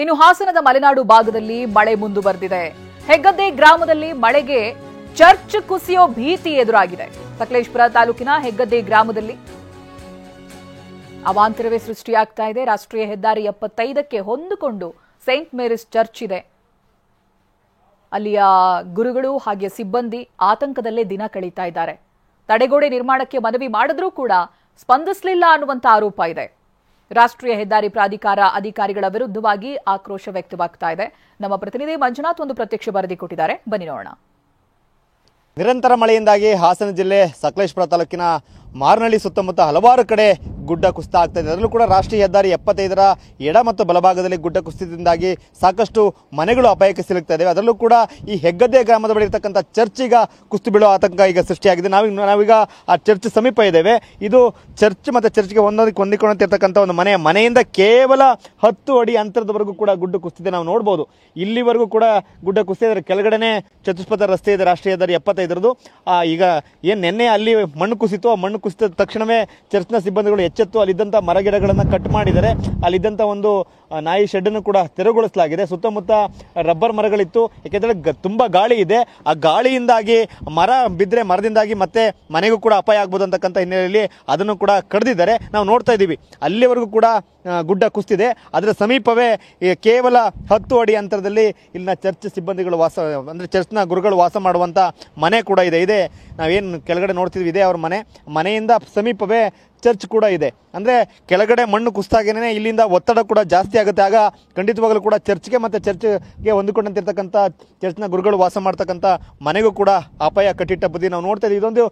ಇನ್ನು ಹಾಸನದ ಮಲೆನಾಡು ಭಾಗದಲ್ಲಿ ಮಳೆ ಮುಂದುವರೆದಿದೆ. ಹೆಗ್ಗದ್ದೆ ಗ್ರಾಮದಲ್ಲಿ ಮಳೆಗೆ ಚರ್ಚ್ ಕುಸಿಯೋ ಭೀತಿ ಎದುರಾಗಿದೆ. ಸಕಲೇಶಪುರ ತಾಲೂಕಿನ ಹೆಗ್ಗದ್ದೆ ಗ್ರಾಮದಲ್ಲಿ ಅವಾಂತರವೇ ಸೃಷ್ಟಿಯಾಗ್ತಾ ಇದೆ. ರಾಷ್ಟ್ರೀಯ ಹೆದ್ದಾರಿ 75ಕ್ಕೆ ಹೊಂದಿಕೊಂಡು ಸೈಂಟ್ ಮೇರಿಸ್ ಚರ್ಚ್ ಇದೆ. ಅಲ್ಲಿಯ ಗುರುಗಳು ಹಾಗೆ ಸಿಬ್ಬಂದಿ ಆತಂಕದಲ್ಲೇ ದಿನ ಕಳೀತಾ ಇದ್ದಾರೆ. ತಡೆಗೋಡೆ ನಿರ್ಮಾಣಕ್ಕೆ ಮನವಿ ಮಾಡಿದ್ರೂ ಕೂಡ ಸ್ಪಂದಿಸಲಿಲ್ಲ ಅನ್ನುವಂತ ಆರೋಪ ಇದೆ. ರಾಷ್ಟ್ರೀಯ ಹೆದ್ದಾರಿ ಪ್ರಾಧಿಕಾರ ಅಧಿಕಾರಿಗಳ ವಿರುದ್ಧವಾಗಿ ಆಕ್ರೋಶ ವ್ಯಕ್ತವಾಗ್ತಾ ಇದೆ. ನಮ್ಮ ಪ್ರತಿನಿಧಿ ಮಂಜುನಾಥ್ ಒಂದು ಪ್ರತ್ಯಕ್ಷ ವರದಿ ಕೊಟ್ಟಿದ್ದಾರೆ, ಬನ್ನಿ ನೋಡೋಣ. ನಿರಂತರ ಮಳೆಯಿಂದಾಗಿ ಹಾಸನ ಜಿಲ್ಲೆ ಸಕಲೇಶಪುರ ತಾಲೂಕಿನ ಮಾರನಹಳ್ಳಿ ಸುತ್ತಮುತ್ತ ಹಲವಾರು ಕಡೆ ಗುಡ್ಡ ಕುಸಿತ ಆಗ್ತಾ ಇದೆ. ಅದರಲ್ಲೂ ಕೂಡ ರಾಷ್ಟ್ರೀಯ ಹೆದ್ದಾರಿ 75ರ ಎಡ ಮತ್ತು ಬಲಭಾಗದಲ್ಲಿ ಗುಡ್ಡ ಕುಸಿತದಿಂದಾಗಿ ಸಾಕಷ್ಟು ಮನೆಗಳು ಅಪಾಯಕ್ಕೆ ಸಿಲುಕ್ತಾ ಇದ್ದಾವೆ. ಅದರಲ್ಲೂ ಕೂಡ ಈ ಹೆಗ್ಗದ್ದೆ ಗ್ರಾಮದ ಬಳಿ ಇರತಕ್ಕಂಥ ಚರ್ಚ್ ಈಗ ಕುಸಿದು ಬೀಳುವ ಆತಂಕ ಈಗ ಸೃಷ್ಟಿಯಾಗಿದೆ. ನಾವೀಗ ಆ ಚರ್ಚ್ ಸಮೀಪ ಇದ್ದೇವೆ. ಇದು ಚರ್ಚ್ ಮತ್ತು ಚರ್ಚ್ಗೆ ಹೊಂದಿಕೊಂಡಂತಿರ್ತಕ್ಕಂಥ ಒಂದು ಮನೆಯಿಂದ ಕೇವಲ 10 ಅಡಿ ಅಂತರದವರೆಗೂ ಕೂಡ ಗುಡ್ಡ ಕುಸಿತಿದೆ. ನಾವು ನೋಡ್ಬೋದು, ಇಲ್ಲಿವರೆಗೂ ಕೂಡ ಗುಡ್ಡ ಕುಸಿದ ಕೆಳಗಡೆನೆ ಚತುಷ್ಪಥ ರಸ್ತೆ ಇದೆ ರಾಷ್ಟ್ರೀಯ ಹೆದ್ದಾರಿ 75ರದು. ಈಗ ಏನು ನಿನ್ನೆ ಅಲ್ಲಿ ಮಣ್ಣು ಕುಸಿತು, ಆ ಮಣ್ಣು ಕುಸಿದ ತಕ್ಷಣವೇ ಚರ್ಚ್ನ ಸಿಬ್ಬಂದಿಗಳು ಎಚ್ಚೆತ್ತು ಅಲ್ಲಿದ್ದಂಥ ಮರಗಿಡಗಳನ್ನು ಕಟ್ ಮಾಡಿದ್ದಾರೆ. ಅಲ್ಲಿದ್ದಂಥ ಒಂದು ನಾಯಿ ಶೆಡ್ ಅನ್ನು ಕೂಡ ತೆರವುಗೊಳಿಸಲಾಗಿದೆ. ಸುತ್ತಮುತ್ತ ರಬ್ಬರ್ ಮರಗಳಿತ್ತು, ಯಾಕೆಂದರೆ ತುಂಬಾ ಗಾಳಿ ಇದೆ. ಆ ಗಾಳಿಯಿಂದಾಗಿ ಮರ ಬಿದ್ದರೆ ಮರದಿಂದಾಗಿ ಮತ್ತೆ ಮನೆಗೂ ಕೂಡ ಅಪಾಯ ಆಗ್ಬೋದು ಅಂತಕ್ಕಂಥ ಹಿನ್ನೆಲೆಯಲ್ಲಿ ಅದನ್ನು ಕೂಡ ಕಡಿದಿದ್ದಾರೆ. ನಾವು ನೋಡ್ತಾ ಇದ್ದೀವಿ, ಅಲ್ಲಿವರೆಗೂ ಕೂಡ ಗುಡ್ಡ ಕುಸಿದಿದೆ. ಅದರ ಸಮೀಪವೇ ಕೇವಲ 10 ಅಡಿ ಅಂತರದಲ್ಲಿ ಇಲ್ಲಿನ ಚರ್ಚ್ ಸಿಬ್ಬಂದಿಗಳು ಅಂದರೆ ಚರ್ಚ್ನ ಗುರುಗಳು ವಾಸ ಮಾಡುವಂಥ ಮನೆ ಕೂಡ ಇದೆ. ನಾವೇನು ಕೆಳಗಡೆ ನೋಡ್ತಿದ್ವಿ ಇದೆ ಅವ್ರ ಮನೆಯಿಂದ ಸಮೀಪವೇ ಚರ್ಚ್ ಕೂಡ ಇದೆ. ಅಂದರೆ ಕೆಳಗಡೆ ಮಣ್ಣು ಕುಸಿದಾಗೇನೆ ಇಲ್ಲಿಂದ ಒತ್ತಡ ಕೂಡ ಜಾಸ್ತಿ ಆಗುತ್ತೆ. ಆಗ ಖಂಡಿತವಾಗಲೂ ಕೂಡ ಚರ್ಚ್ಗೆ ಮತ್ತು ಚರ್ಚ್ಗೆ ಹೊಂದಿಕೊಂಡಂತಿರ್ತಕ್ಕಂಥ ಚರ್ಚ್ನ ಗುರುಗಳು ವಾಸ ಮಾಡ್ತಕ್ಕಂಥ ಮನೆಗೂ ಕೂಡ ಅಪಾಯ ಕಟ್ಟಿಟ್ಟ ಬುದ್ಧಿ ನಾವು ನೋಡ್ತಾ ಇದ್ದೀವಿ. ಇದೊಂದು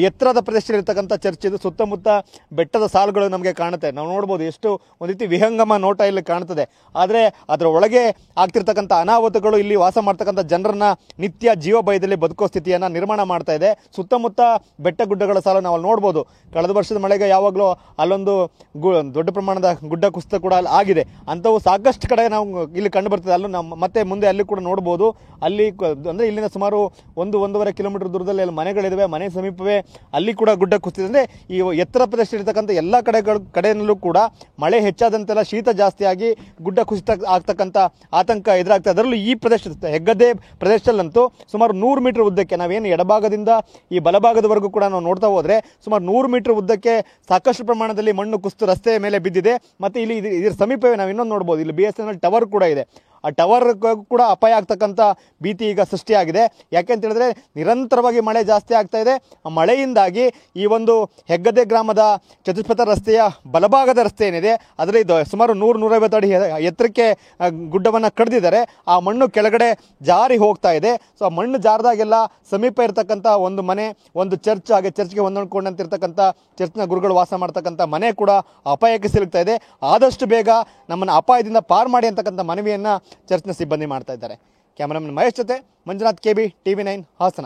ಎತ್ತರದ ಪ್ರದೇಶದಲ್ಲಿರ್ತಕ್ಕಂಥ ಚರ್ಚ್ ಇದು. ಸುತ್ತಮುತ್ತ ಬೆಟ್ಟದ ಸಾಲುಗಳು ನಮಗೆ ಕಾಣುತ್ತೆ. ನಾವು ನೋಡ್ಬೋದು, ಎಷ್ಟು ಒಂದು ರೀತಿ ವಿಹಂಗಮ ನೋಟ ಇಲ್ಲಿ ಕಾಣ್ತದೆ. ಆದರೆ ಅದರ ಒಳಗೆ ಆಗ್ತಿರ್ತಕ್ಕಂಥ ಅನಾಹುತಗಳು ಇಲ್ಲಿ ವಾಸ ಮಾಡ್ತಕ್ಕಂಥ ಜನರನ್ನ ನಿತ್ಯ ಜೀವ ಭಯದಲ್ಲಿ ಬದುಕೋ ಸ್ಥಿತಿಯನ್ನು ನಿರ್ಮಾಣ ಮಾಡ್ತಾ ಇದೆ. ಸುತ್ತಮುತ್ತ ಬೆಟ್ಟ ಗುಡ್ಡಗಳ ಸಾಲು ನಾವು ಅಲ್ಲಿ ನೋಡ್ಬೋದು. ಕಳೆದ ವರ್ಷದ ಮಳೆಗೆ ಯಾವಾಗಲೂ ಅಲ್ಲೊಂದು ದೊಡ್ಡ ಪ್ರಮಾಣದ ಗುಡ್ಡ ಕುಸಿತ ಕೂಡ ಆಗಿದೆ. ಅಂಥವು ಸಾಕಷ್ಟು ಕಡೆ ನಾವು ಇಲ್ಲಿ ಕಂಡು ಬರ್ತದೆ. ಅಲ್ಲೂ ನಾವು ಮತ್ತೆ ಮುಂದೆ ಅಲ್ಲಿ ಕೂಡ ನೋಡ್ಬೋದು. ಅಲ್ಲಿ ಅಂದರೆ ಇಲ್ಲಿಂದ ಸುಮಾರು 1-1.5 ಕಿಲೋಮೀಟರ್ ದೂರದಲ್ಲಿ ಅಲ್ಲಿ ಮನೆಗಳಿದ್ದಾವೆ. ಮನೆ ಸಮೀಪವೇ ಅಲ್ಲಿ ಕೂಡ ಗುಡ್ಡ ಕುಸಿತಿದೆ. ಅಂದರೆ ಈ ಎತ್ತರ ಪ್ರದೇಶದಲ್ಲಿರ್ತಕ್ಕಂಥ ಎಲ್ಲ ಕಡೆಯಲ್ಲೂ ಕೂಡ ಮಳೆ ಹೆಚ್ಚಾದಂತೆಲ್ಲ ಶೀತ ಜಾಸ್ತಿಯಾಗಿ ಗುಡ್ಡ ಕುಸಿತ ಆಗ್ತಕ್ಕಂಥ ಆತಂಕ ಎದುರಾಗ್ತದೆ. ಅದರಲ್ಲೂ ಈ ಪ್ರದೇಶದ ಹೆಗ್ಗದ್ದೆ ಪ್ರದೇಶದಲ್ಲಂತೂ ಸುಮಾರು 100 ಮೀಟರ್ ಉದ್ದಕ್ಕೆ, ನಾವೇನು ಎಡಭಾಗದಿಂದ ಈ ಬಲಭಾಗದವರೆಗೂ ಕೂಡ ನಾವು ನೋಡ್ತಾ ಹೋದರೆ ಸುಮಾರು 100 ಮೀಟರ್ ಉದ್ದಕ್ಕೆ ಸಾಕಷ್ಟು ಪ್ರಮಾಣದಲ್ಲಿ ಮಣ್ಣು ಕುಸಿದು ರಸ್ತೆಯ ಮೇಲೆ ಬಿದ್ದಿದೆ. ಮತ್ತು ಇಲ್ಲಿ ಇದರ ಸಮೀಪವೇ ನಾವು ಇನ್ನೊಂದು ನೋಡ್ಬೋದು, ಇಲ್ಲಿ BSNL ಟವರ್ ಕೂಡ ಇದೆ. ಆ ಟವರ್ ಕೂಡ ಅಪಾಯ ಆಗ್ತಕ್ಕಂಥ ಭೀತಿ ಈಗ ಸೃಷ್ಟಿಯಾಗಿದೆ. ಯಾಕೆಂತ ಹೇಳಿದ್ರೆ ನಿರಂತರವಾಗಿ ಮಳೆ ಜಾಸ್ತಿ ಆಗ್ತಾ ಇದೆ. ಆ ಮಳೆಯಿಂದಾಗಿ ಈ ಒಂದು ಹೆಗ್ಗದ್ದೆ ಗ್ರಾಮದ ಚತುಷ್ಪಥ ರಸ್ತೆಯ ಬಲಭಾಗದ ರಸ್ತೆ ಏನಿದೆ ಅದರಲ್ಲಿ ಸುಮಾರು 100-150 ಅಡಿ ಎತ್ತರಕ್ಕೆ ಗುಡ್ಡವನ್ನು ಕಡಿದಿದ್ದಾರೆ. ಆ ಮಣ್ಣು ಕೆಳಗಡೆ ಜಾರಿ ಹೋಗ್ತಾ ಇದೆ. ಸೊ ಆ ಮಣ್ಣು ಜಾರದಾಗೆಲ್ಲ ಸಮೀಪ ಇರತಕ್ಕಂಥ ಒಂದು ಮನೆ, ಒಂದು ಚರ್ಚ್, ಹಾಗೆ ಚರ್ಚ್ಗೆ ಹೊಂದಿಕೊಂಡಂತಿರ್ತಕ್ಕಂಥ ಚರ್ಚ್ನ ಗುರುಗಳು ವಾಸ ಮಾಡ್ತಕ್ಕಂಥ ಮನೆ ಕೂಡ ಅಪಾಯಕ್ಕೆ ಸಿಲುಕ್ತಾ ಇದೆ. ಆದಷ್ಟು ಬೇಗ ನಮ್ಮನ್ನು ಅಪಾಯದಿಂದ ಪಾರು ಮಾಡಿ ಅಂತಕ್ಕಂಥ ಮನವಿಯನ್ನು ಚರ್ಚ್ನ ಸಿಬ್ಬಂದಿ ಮಾಡ್ತಾ ಇದ್ದಾರೆ. ಕ್ಯಾಮರಾಮನ್ ಮಹೇಶ್ ಜೊತೆ ಮಂಜುನಾಥ್, KB, TV9 ಹಾಸನ.